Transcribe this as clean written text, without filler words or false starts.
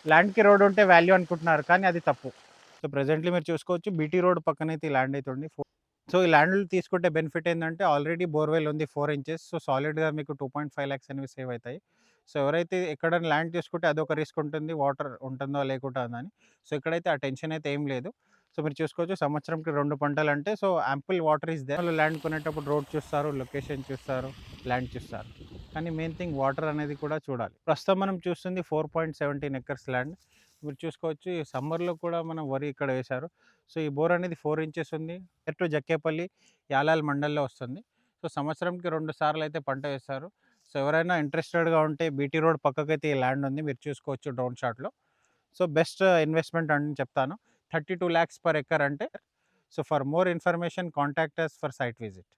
ల్యాండ్‌కి రోడ్ ఉంటే వాల్యూ అనుకుంటున్నారు. కానీ అది తప్పు. సో, ప్రెజెంట్‌లీ మీరు చూసుకోవచ్చు బీటీ రోడ్ పక్కనైతే ఈ ల్యాండ్ అయితే ఉంది. సో, ఈ ల్యాండ్‌లు తీసుకుంటే బెనిఫిట్ ఏందంటే ఆల్రెడీ బోర్‌వెల్ ఉంది 4 ఇంచెస్. సో, సాలిడ్‌గా మీకు 2.5 లాక్స్ అనేవి సేవ్ అయితాయి. సో, ఎవరైతే ఎక్కడైనా ల్యాండ్ తీసుకుంటే అదొక రిస్క్ ఉంటుంది. వాటర్ ఉంటుందో లేకుంటా అని. సో, ఇక్కడైతే ఆ టెన్షన్ అయితే ఏం లేదు. సో, మీరు చూసుకోవచ్చు సంవత్సరంకి 2 పంటలంటే so, ample water is there. వాళ్ళు ల్యాండ్ కొనేటప్పుడు రోడ్ చూస్తారు, లొకేషన్ చూస్తారు, ల్యాండ్ చూస్తారు. కానీ మెయిన్ థింగ్ వాటర్ అనేది కూడా చూడాలి. ప్రస్తుతం మనం చూస్తుంది 4.17 ఎకర్స్ ల్యాండ్. మీరు చూసుకోవచ్చు ఈ సమ్మర్‌లో కూడా మనం వరి ఇక్కడ వేశారు. సో, ఈ బోర్ అనేది 4 ఇంచెస్ ఉంది. నియర్ టు జక్కేపల్లి, యాలాల్ మండల్‌లో వస్తుంది. సో, సంవత్సరంకి 2 సార్లయితే పంట వేస్తారు. సో, ఎవరైనా ఇంట్రెస్టెడ్‌గా ఉంటే బీటీ రోడ్ పక్కకైతే ఈ ల్యాండ్ ఉంది. మీరు చూసుకోవచ్చు డ్రోన్ షాట్‌లో. సో, బెస్ట్ ఇన్వెస్ట్‌మెంట్ అని చెప్తాను. 32 లాక్స్ పర్ ఎకర్ అంటే. So, for more information contact us for site visit.